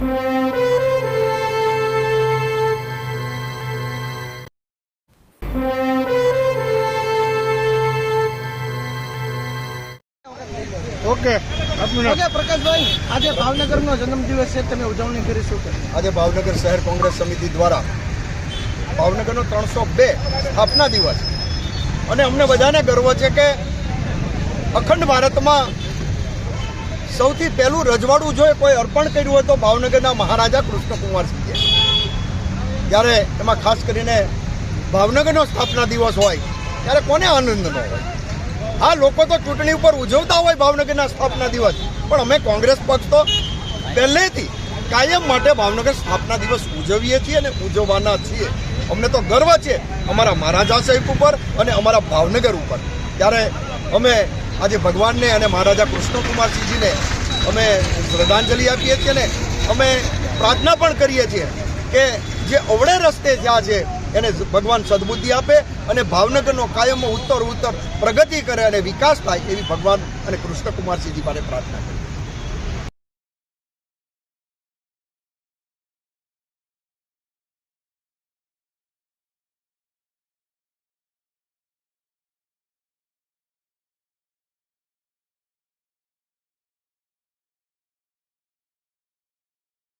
Okay Prakashbhai, આજે ભાવનગરનો જન્મદિવસ છે, તમે ઉજવણી કરી શું? આજે ભાવનગર શહેર કોંગ્રેસ સમિતિ દ્વારા ભાવનગરનો 302 સ્થાપના દિવસ, અને અમને બધાને ગર્વ છે કે અખંડ ભારતમાં સૌથી પહેલું રજવાડું જો કોઈ અર્પણ કર્યું હોય તો ભાવનગરના મહારાજા કૃષ્ણકુમારસિંહે. જ્યારે એમાં ખાસ કરીને ભાવનગરનો સ્થાપના દિવસ હોય ત્યારે કોને આનંદ ન હોય? આ લોકો તો ચૂંટણી ઉપર ઉજવતા હોય ભાવનગરના સ્થાપના દિવસ, પણ અમે કોંગ્રેસ પક્ષ તો પહેલેથી કાયમ માટે ભાવનગર સ્થાપના દિવસ ઉજવીએ છીએ અને ઉજવવાના છીએ. અમને તો ગર્વ છે અમારા મહારાજા સાહેબ ઉપર અને અમારા ભાવનગર ઉપર. ત્યારે અમે આજે ભગવાનને અને મહારાજા કૃષ્ણકુમારસિંહજીને અમે શ્રદ્ધાંજલિ આપીએ છીએ ને અમે પ્રાર્થના પણ કરીએ છીએ કે જે અવળે રસ્તે જ્યાં છે એને ભગવાન સદબુદ્ધિ આપે અને ભાવનગરનો કાયમ ઉત્તર પ્રગતિ કરે અને વિકાસ થાય એવી ભગવાન અને કૃષ્ણકુમારસિંહજી માટે પ્રાર્થના કરીએ.